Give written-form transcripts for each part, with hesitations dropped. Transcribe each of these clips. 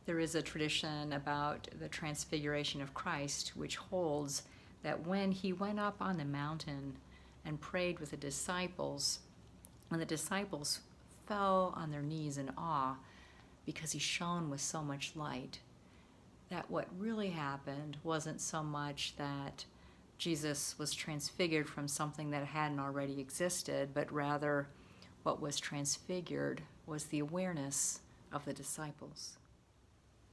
There is a tradition about the Transfiguration of Christ, which holds that when he went up on the mountain and prayed with the disciples, when the disciples fell on their knees in awe because he shone with so much light, that what really happened wasn't so much that Jesus was transfigured from something that hadn't already existed, but rather what was transfigured was the awareness of the disciples.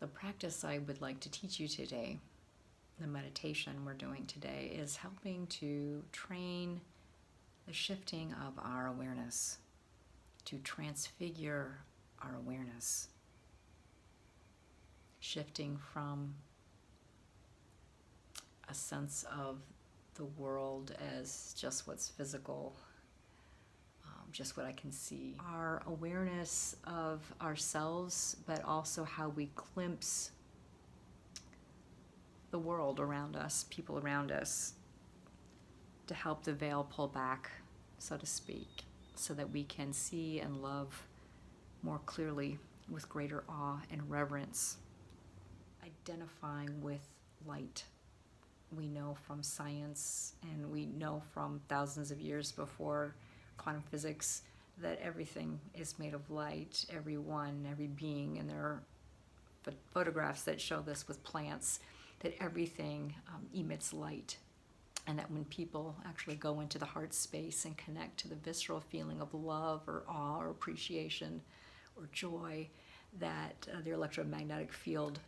The practice I would like to teach you today, the meditation we're doing today, is helping to train the shifting of our awareness, to transfigure our awareness, shifting from a sense of the world as just what's physical, just what I can see. Our awareness of ourselves, but also how we glimpse the world around us, people around us, to help the veil pull back, so to speak, so that we can see and love more clearly with greater awe and reverence. Identifying with light. We know from science, and we know from thousands of years before quantum physics, that everything is made of light, every being, and there are photographs that show this with plants, that everything emits light, and that when people actually go into the heart space and connect to the visceral feeling of love or awe or appreciation or joy, that their electromagnetic field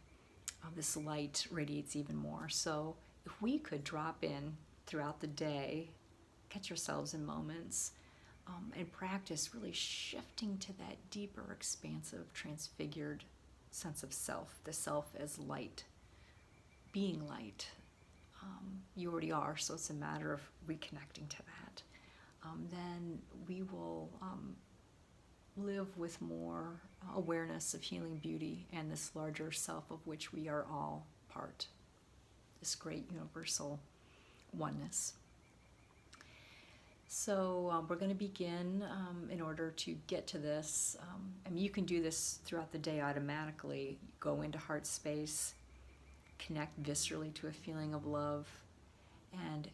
of this light radiates even more. So if we could drop in throughout the day, catch yourselves in moments, and practice really shifting to that deeper, expansive, transfigured sense of self, the self as light, being light. You already are, so it's a matter of reconnecting to that. Then we will live with more awareness of healing beauty and this larger self of which we are all part, this great universal oneness. So we're going to begin. In order to get to this, you can do this throughout the day automatically. Go into heart space, connect viscerally to a feeling of love, and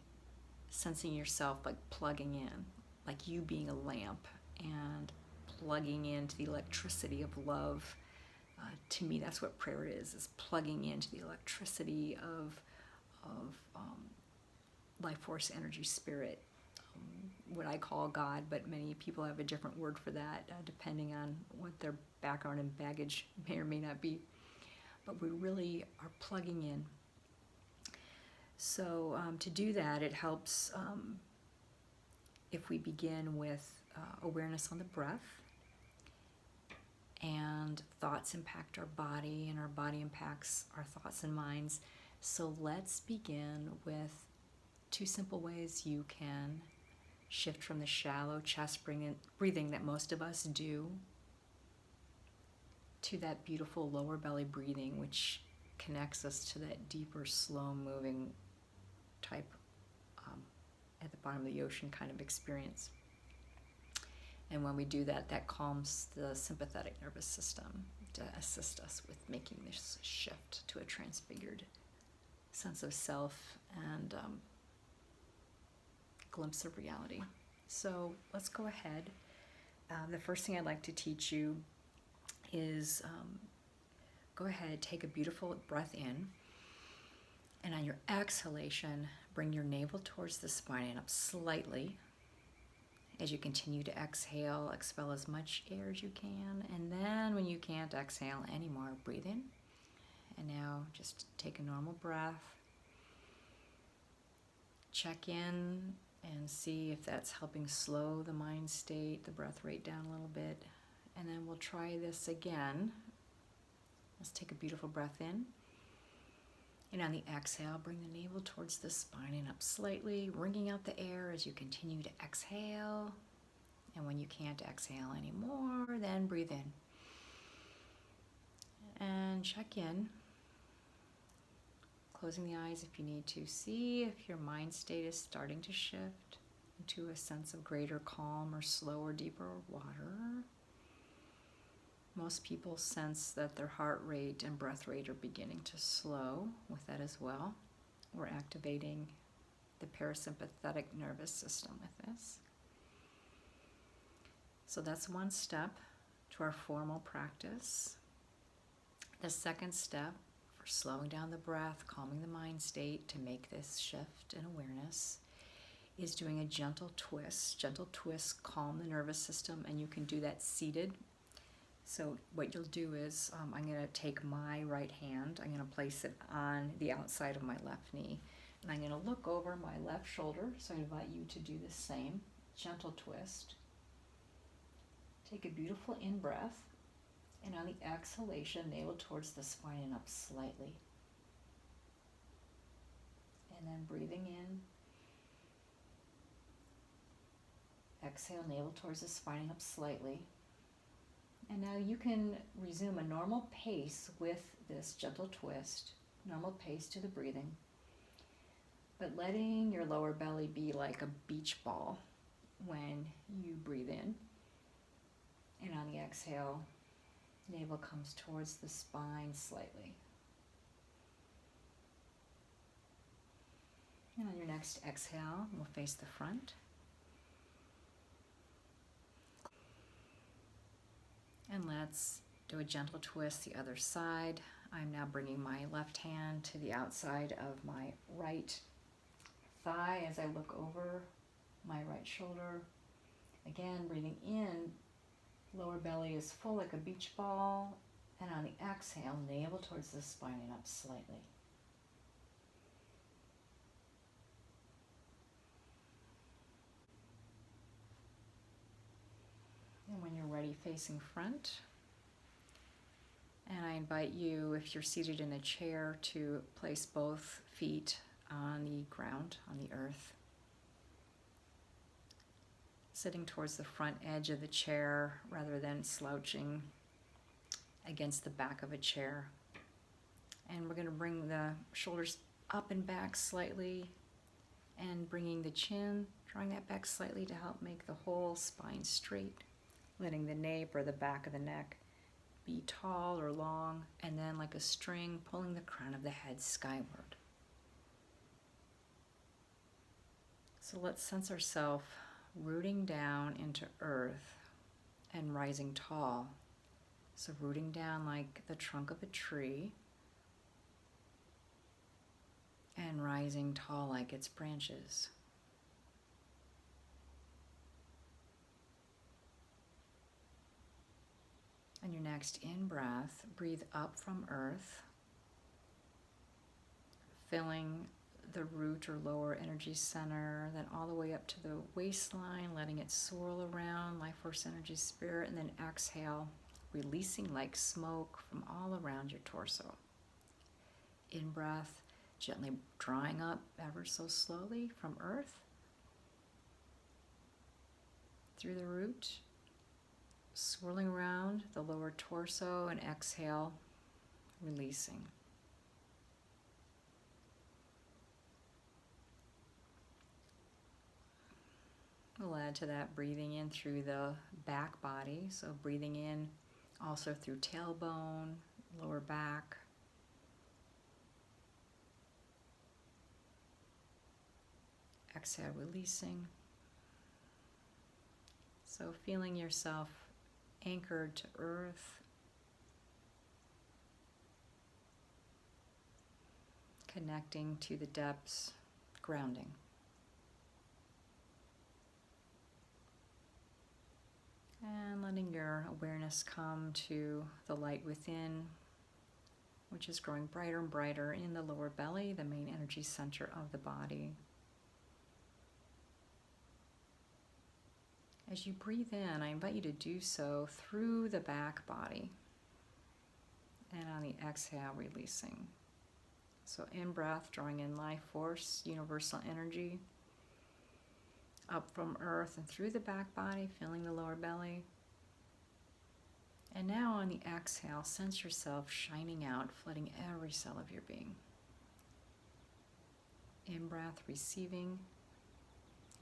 sensing yourself like plugging in, like you being a lamp and plugging into the electricity of love. To me, that's what prayer is plugging into the electricity of life force, energy, spirit. What I call God, but many people have a different word for that, depending on what their background and baggage may or may not be. But we really are plugging in. So to do that, it helps if we begin with awareness on the breath, and thoughts impact our body, and our body impacts our thoughts and minds. So let's begin with 2 simple ways you can shift from the shallow chest breathing that most of us do to that beautiful lower belly breathing, which connects us to that deeper, slow-moving type at the bottom of the ocean kind of experience. And when we do that, that calms the sympathetic nervous system to assist us with making this shift to a transfigured sense of self and glimpse of reality. So let's go ahead. The first thing I'd like to teach you is go ahead, take a beautiful breath in, and on your exhalation, bring your navel towards the spine and up slightly. As you continue to exhale, expel as much air as you can, and then when you can't exhale anymore, breathe in. And now just take a normal breath. Check in and see if that's helping slow the mind state, the breath rate down a little bit. And then we'll try this again. Let's take a beautiful breath in. And on the exhale, bring the navel towards the spine and up slightly, wringing out the air as you continue to exhale. And when you can't exhale anymore, then breathe in. And check in. Closing the eyes if you need to. See if your mind state is starting to shift into a sense of greater calm or slower, deeper water. Most people sense that their heart rate and breath rate are beginning to slow with that as well. We're activating the parasympathetic nervous system with this. So that's one step to our formal practice. The second step for slowing down the breath, calming the mind state to make this shift in awareness is doing a gentle twist. Gentle twists calm the nervous system, and you can do that seated. So what you'll do is I'm going to take my right hand, I'm going to place it on the outside of my left knee, and I'm going to look over my left shoulder. So I invite you to do the same. Gentle twist. Take a beautiful in-breath, and on the exhalation, navel towards the spine and up slightly. And then breathing in. Exhale, navel towards the spine and up slightly. And now you can resume a normal pace with this gentle twist, normal pace to the breathing, but letting your lower belly be like a beach ball when you breathe in. And on the exhale, navel comes towards the spine slightly. And on your next exhale, we'll face the front. And let's do a gentle twist the other side. I'm now bringing my left hand to the outside of my right thigh as I look over my right shoulder. Again, breathing in, lower belly is full like a beach ball. And on the exhale, navel towards the spine and up slightly. And when you're ready, facing front. And I invite you, if you're seated in a chair, to place both feet on the ground, on the earth. Sitting towards the front edge of the chair rather than slouching against the back of a chair. And we're going to bring the shoulders up and back slightly, and bringing the chin, drawing that back slightly to help make the whole spine straight. Letting the nape or the back of the neck be tall or long, and then like a string, pulling the crown of the head skyward. So let's sense ourselves rooting down into earth and rising tall. So rooting down like the trunk of a tree and rising tall like its branches. On your next in-breath, breathe up from earth, filling the root or lower energy center, then all the way up to the waistline, letting it swirl around, life force, energy, spirit, and then exhale, releasing like smoke from all around your torso. In-breath, gently drawing up ever so slowly from earth, through the root, swirling around the lower torso, and exhale, releasing. We'll add to that breathing in through the back body, so breathing in also through tailbone, lower back. Exhale, releasing. So feeling yourself anchored to earth, connecting to the depths, grounding. And letting your awareness come to the light within, which is growing brighter and brighter in the lower belly, the main energy center of the body. As you breathe in, I invite you to do so through the back body. And on the exhale, releasing. So in-breath, drawing in life force, universal energy, up from earth and through the back body, filling the lower belly. And now on the exhale, sense yourself shining out, flooding every cell of your being. In-breath, receiving,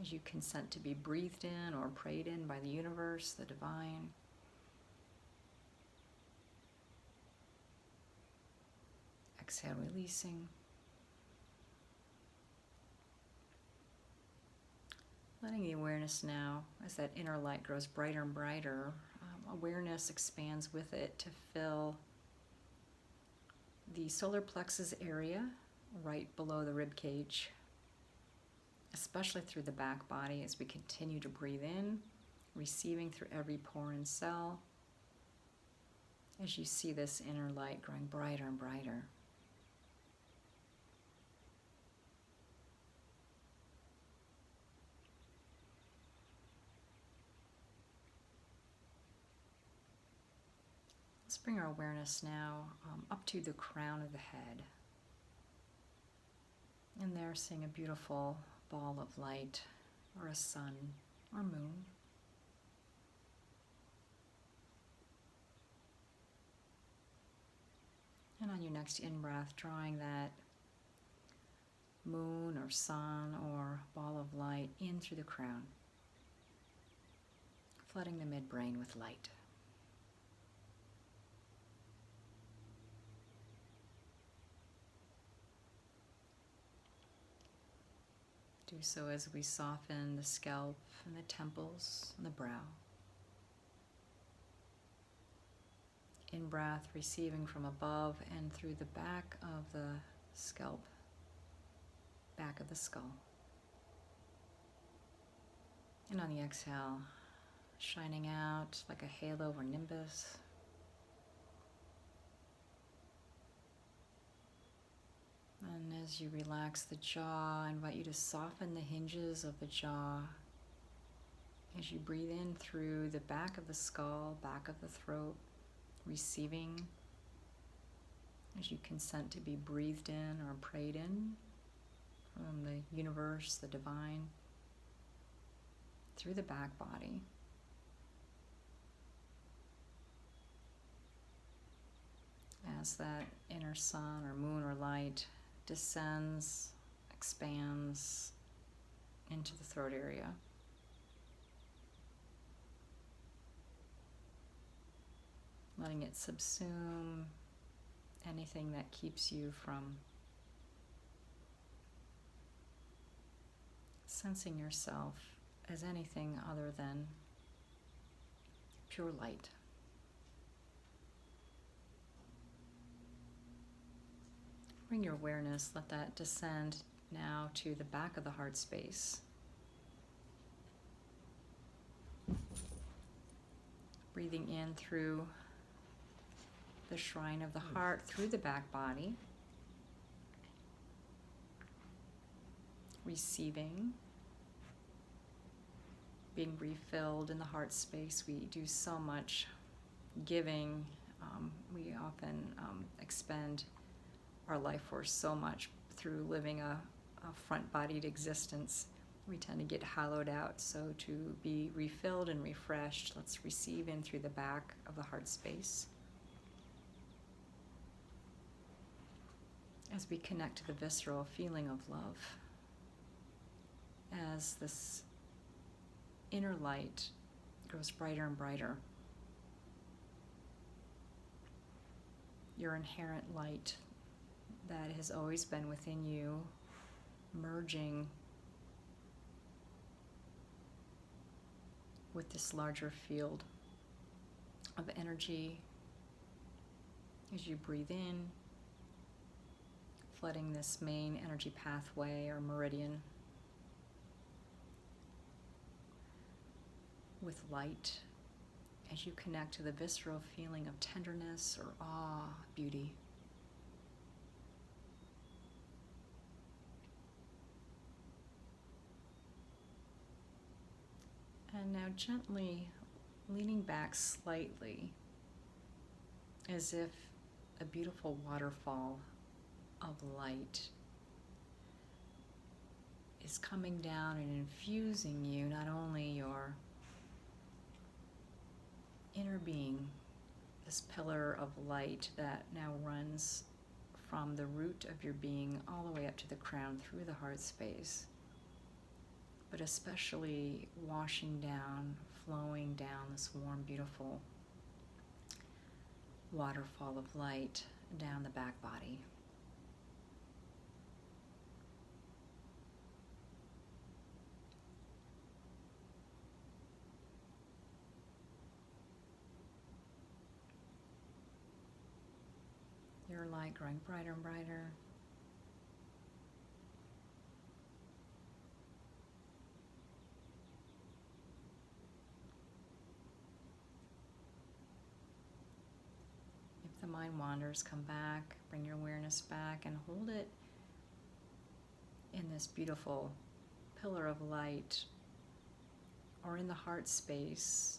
as you consent to be breathed in or prayed in by the universe, the divine. Exhale, releasing. Letting the awareness now, as that inner light grows brighter and brighter, awareness expands with it to fill the solar plexus area right below the rib cage, especially through the back body as we continue to breathe in, receiving through every pore and cell, as you see this inner light growing brighter and brighter. Let's bring our awareness now up to the crown of the head. And there, seeing a beautiful ball of light, or a sun, or moon. And on your next in-breath, drawing that moon or sun or ball of light in through the crown, flooding the midbrain with light. Do so as we soften the scalp and the temples and the brow. In-breath, receiving from above and through the back of the scalp, back of the skull. And on the exhale, shining out like a halo or nimbus. And as you relax the jaw, I invite you to soften the hinges of the jaw as you breathe in through the back of the skull, back of the throat, receiving as you consent to be breathed in or prayed in from the universe, the divine, through the back body. As that inner sun or moon or light descends, expands into the throat area. Letting it subsume anything that keeps you from sensing yourself as anything other than pure light. Bring your awareness, let that descend now to the back of the heart space. Breathing in through the shrine of the heart, through the back body. Receiving, being refilled in the heart space. We do so much giving. We often expend our life force so much through living a front-bodied existence. We tend to get hollowed out. So to be refilled and refreshed, let's receive in through the back of the heart space. As we connect to the visceral feeling of love, as this inner light grows brighter and brighter, your inherent light that has always been within you, merging with this larger field of energy as you breathe in, flooding this main energy pathway or meridian with light as you connect to the visceral feeling of tenderness or awe, beauty. And now gently leaning back slightly as if a beautiful waterfall of light is coming down and infusing you, not only your inner being, this pillar of light that now runs from the root of your being all the way up to the crown through the heart space, but especially washing down, flowing down this warm, beautiful waterfall of light down the back body. your light growing brighter and brighter. If the mind wanders, come back, bring your awareness back, and hold it in this beautiful pillar of light or in the heart space.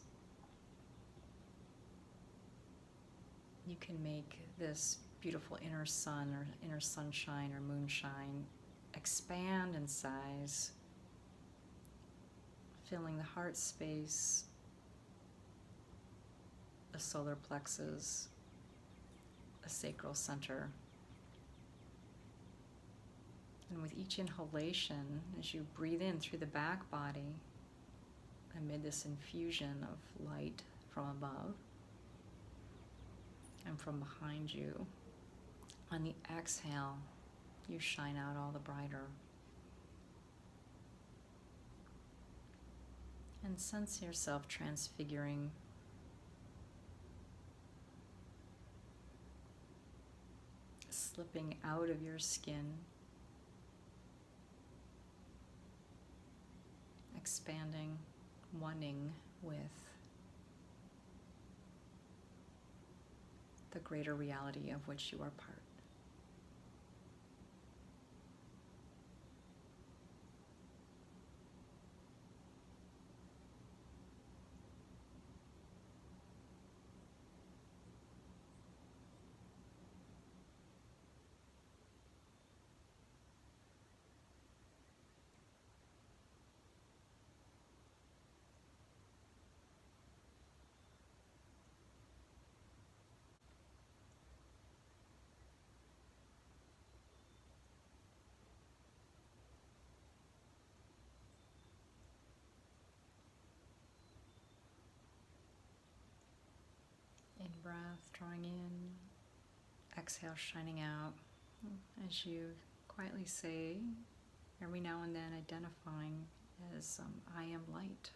You can make this beautiful inner sun or inner sunshine or moonshine expand in size, filling the heart space, the solar plexus, the sacral center. And with each inhalation, as you breathe in through the back body, amid this infusion of light from above and from behind you, on the exhale, you shine out all the brighter. And sense yourself transfiguring. Slipping out of your skin, expanding, oneing with the greater reality of which you are part. In-breath, drawing in, exhale, shining out. As you quietly say, every now and then identifying as I am light.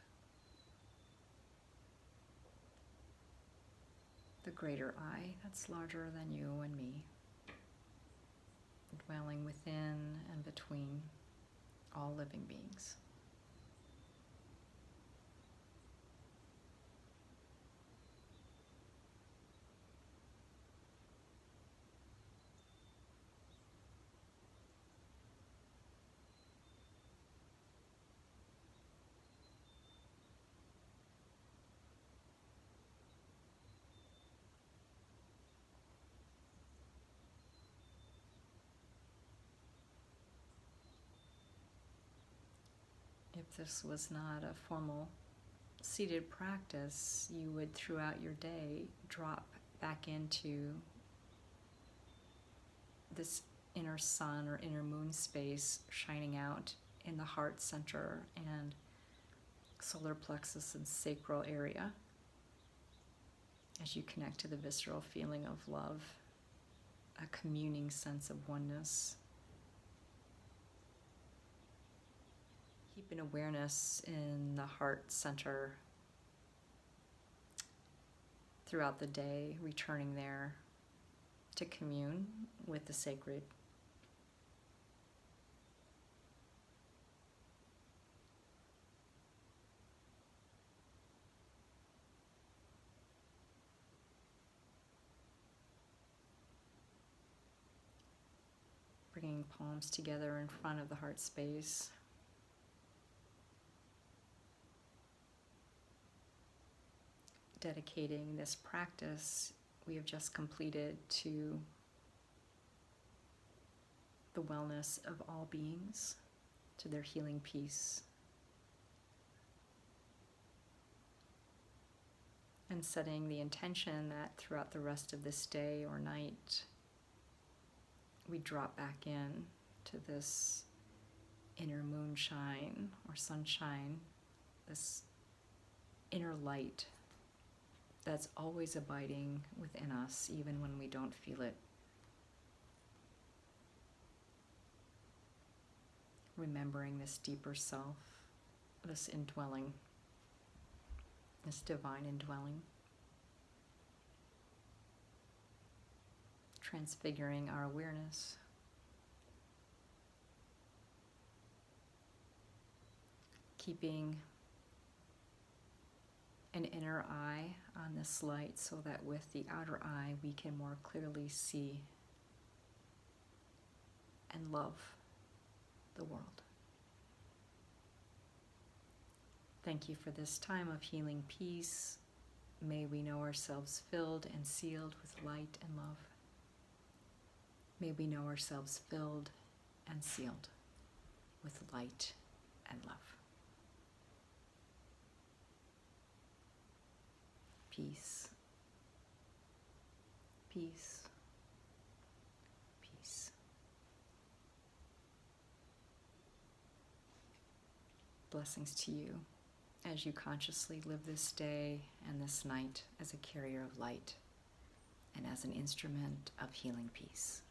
The greater I that's larger than you and me, dwelling within and between all living beings. If this was not a formal seated practice, you would throughout your day drop back into this inner sun or inner moon space shining out in the heart center and solar plexus and sacral area as you connect to the visceral feeling of love, a communing sense of oneness. Keep an awareness in the heart center throughout the day, returning there to commune with the sacred. Bringing palms together in front of the heart space. Dedicating this practice we have just completed to the wellness of all beings, to their healing peace. And setting the intention that throughout the rest of this day or night, we drop back in to this inner moonshine or sunshine, this inner light that's always abiding within us, even when we don't feel it. Remembering this deeper self, this indwelling, this divine indwelling. transfiguring our awareness. Keeping an inner eye on this light so that with the outer eye we can more clearly see and love the world. Thank you for this time of healing peace. May we know ourselves filled and sealed with light and love. May we know ourselves filled and sealed with light and love. Peace, peace, peace. Blessings to you as you consciously live this day and this night as a carrier of light and as an instrument of healing peace.